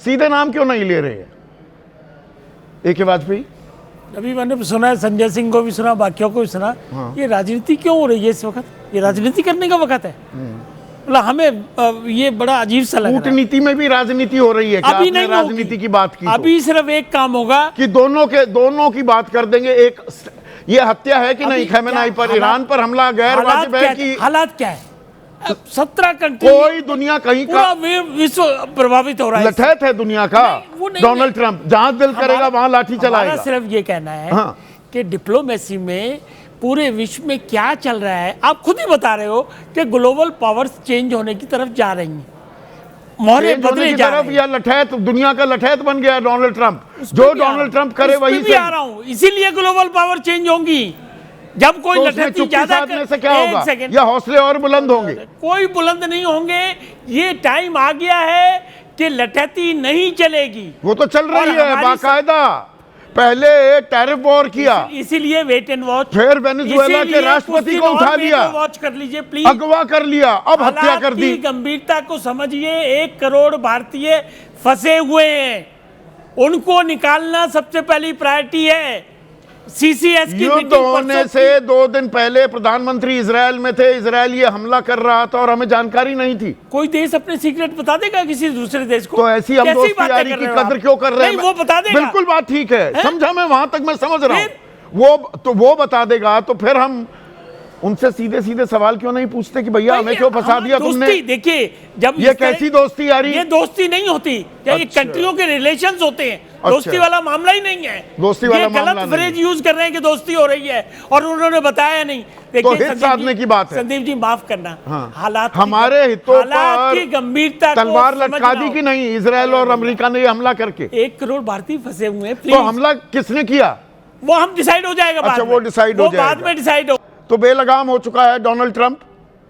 सीधे नाम क्यों नहीं ले रहे हैं AK वाजपेयी? अभी मैंने सुना है, संजय सिंह को भी सुना, बाकियों को भी सुना। ये राजनीति क्यों हो रही है इस वक्त? ये राजनीति करने का वक्त है। मतलब हमें ये बड़ा अजीब सा लग रहा है। कूटनीति में भी राजनीति हो रही है क्या? अभी आपने नहीं राजनीति की बात की अभी सिर्फ एक काम होगा कि दोनों की बात कर देंगे। एक ये हत्या है कि नहीं खमेनाई पर, ईरान पर हमला गैर वाजिब है कि? हालात क्या है? 17 कंट्री, कोई दुनिया कहीं का विश्व प्रभावित हो रहा है। लठैत है दुनिया का डोनाल्ड ट्रंप, जहां दिल करेगा वहां लाठी चलाएगा। सिर्फ ये कहना है कि डिप्लोमेसी में पूरे विश्व में क्या चल रहा है। आप खुद ही बता रहे हो कि ग्लोबल पावर्स चेंज होने की तरफ जा रही हैं, मोहरे बदले जा रहे हैं। या लठैत, दुनिया का लठैत बन गया डोनाल्ड ट्रंप। जो डोनाल्ड ट्रंप करे वही से आ रहा हूं, इसीलिए ग्लोबल पावर चेंज होंगी। जब कोई लठैती ज्यादा से क्या होगा? या हौसले और बुलंद होंगे? कोई बुलंद नहीं होंगे। ये टाइम आ गया है कि लठैती नहीं चलेगी। वो तो चल रही है बाकायदा। पहले टैरिफ वॉर किया, इसीलिए वेट एंड वॉच, फिर वेनेजुएला के राष्ट्रपति को उठा लिया, वॉच कर लीजिए प्लीज, अगवा कर लिया, अब हत्या कर दी। गंभीरता को समझिए। 1 करोड़ भारतीय फंसे हुए हैं, उनको निकालना सबसे पहली प्रायोरिटी है। CCS की युद्ध होने से 2 दिन पहले प्रधानमंत्री इजरायल में थे, इजरायल ये हमला कर रहा था और हमें जानकारी नहीं थी। कोई देश अपने सीक्रेट बता देगा किसी दूसरे देश को? तो ऐसी हम दोस्ती यारी की कदर क्यों कर रहे हैं? वो बता देगा। बिल्कुल बात ठीक है, समझा मैं, वहां तक मैं समझ रहा हूं। वो बता देगा तो फिर हम उनसे सीधे सीधे सवाल क्यों नहीं पूछते कि भैया हमें क्यों फंसा दिया तुमने? देखिए, जब ये कैसी दोस्ती यारी? ये दोस्ती नहीं होती, ये कंट्रियों के रिलेशंस होते हैं। दोस्ती वाला मामला ही नहीं है। दोस्ती वाला मामला गलत फ्रेज यूज कर रहे हैं कि दोस्ती हो रही है और उन्होंने बताया नहीं। तो हित साधने की बात है। संदीप जी माफ करना, हालात हमारे हितों पर की गंभीरता तलवार लटका दी कि नहीं इजरायल और अमेरिका ने हमला करके? 1 करोड़ भारतीय फंसे हुए हैं। तो हमला किसने किया वो हम डिसाइड हो जाएगा। अच्छा, वो डिसाइड हो जाएगा, बाद में डिसाइड हो। तो बेलगाम हो चुका है डोनाल्ड ट्रंप,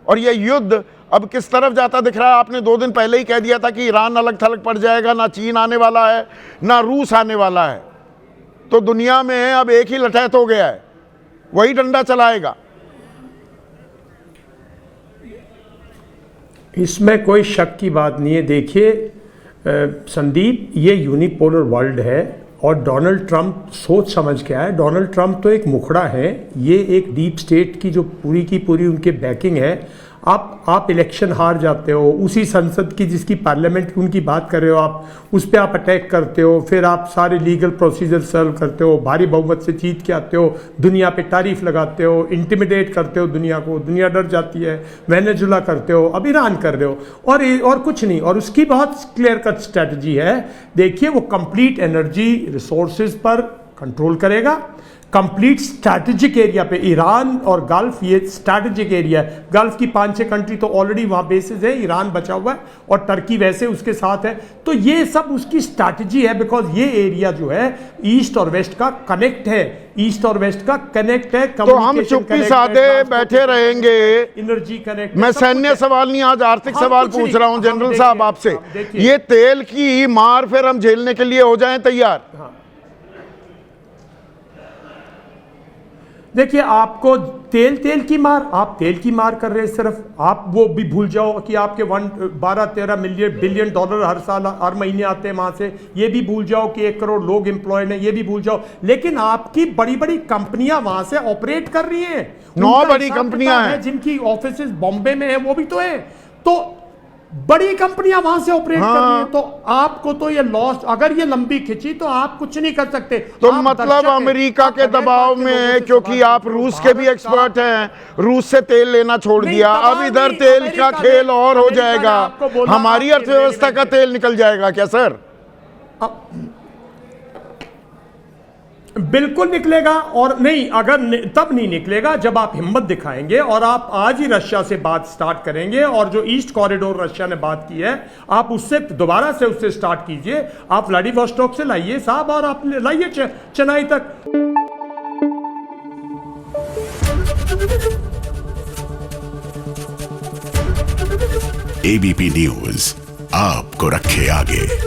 और ये युद्ध अब किस तरफ जाता दिख रहा है? आपने 2 दिन पहले ही कह दिया था कि ईरान अलग थलग पड़ जाएगा, ना चीन आने वाला है ना रूस आने वाला है। तो दुनिया में अब एक ही लठैत हो गया है, वही डंडा चलाएगा। इसमें कोई शक की बात नहीं है। देखिए संदीप, ये यूनिपोलर वर्ल्ड है और डोनाल्ड ट्रंप सोच समझ के आया। डोनाल्ड ट्रंप तो एक मुखड़ा है, ये एक डीप स्टेट की जो पूरी की पूरी उनके बैकिंग है। आप इलेक्शन हार जाते हो, उसी संसद की जिसकी पार्लियामेंट उनकी बात कर रहे हो आप, उस पर आप अटैक करते हो, फिर आप सारे लीगल प्रोसीजर सॉल्व करते हो, भारी बहुमत से जीत के आते हो, दुनिया पे तारीफ लगाते हो, इंटिमिडेट करते हो दुनिया को, दुनिया डर जाती है, वेनेजुएला करते हो, अब ईरान कर रहे हो और कुछ नहीं। और उसकी बहुत क्लियर कट स्ट्रैटेजी है। देखिए, वो कंप्लीट एनर्जी रिसोर्सेज पर कंट्रोल करेगा, कंप्लीट स्ट्रैटेजिक एरिया पे। ईरान और गल्फ ये स्ट्रैटेजिक एरिया है। गल्फ की 5-6 कंट्री तो ऑलरेडी वहां बेसिस है, ईरान बचा हुआ है और टर्की वैसे उसके साथ है। तो ये सब उसकी स्ट्रैटेजी है, बिकॉज ये एरिया जो है ईस्ट और वेस्ट का कनेक्ट है, ईस्ट और वेस्ट का कनेक्ट है। तो हम चुप्पी साधे बैठे रहेंगे, एनर्जी कनेक्ट। मैं सैन्य सवाल नहीं, आज आर्थिक सवाल पूछ रहा हूं जनरल साहब आपसे। ये तेल की मार फिर हम झेलने के लिए हो जाएं तैयार? देखिए, आपको तेल की मार, आप तेल की मार कर रहे हैं सिर्फ। आप वो भी भूल जाओ कि आपके 12-13 बिलियन डॉलर हर साल हर महीने आते हैं वहां से। ये भी भूल जाओ कि 1 करोड़ लोग एम्प्लॉयड हैं, ये भी भूल जाओ। लेकिन आपकी बड़ी बड़ी कंपनियां वहां से ऑपरेट कर रही हैं। 9 बड़ी कंपनियां हैं जिनकी ऑफिस बॉम्बे में है, वो भी तो है। तो बड़ी कंपनियां वहां से ऑपरेट कर रही हैं। तो आपको तो ये लॉस, अगर ये लंबी खिंची तो आप कुछ नहीं कर सकते। तो मतलब अमेरिका के दबाव में, क्योंकि आप रूस के भी एक्सपर्ट हैं, रूस से तेल लेना छोड़ दिया, अब इधर तेल का खेल और हो जाएगा, हमारी अर्थव्यवस्था का तेल निकल जाएगा क्या सर? बिल्कुल निकलेगा। और नहीं, अगर तब नहीं निकलेगा जब आप हिम्मत दिखाएंगे और आप आज ही रशिया से बात स्टार्ट करेंगे। और जो ईस्ट कॉरिडोर रशिया ने बात की है, आप उससे दोबारा से उससे स्टार्ट कीजिए। आप व्लादिवोस्टोक से लाइए साहब, और आप लाइए चेन्नई तक। ABP न्यूज आपको रखे आगे।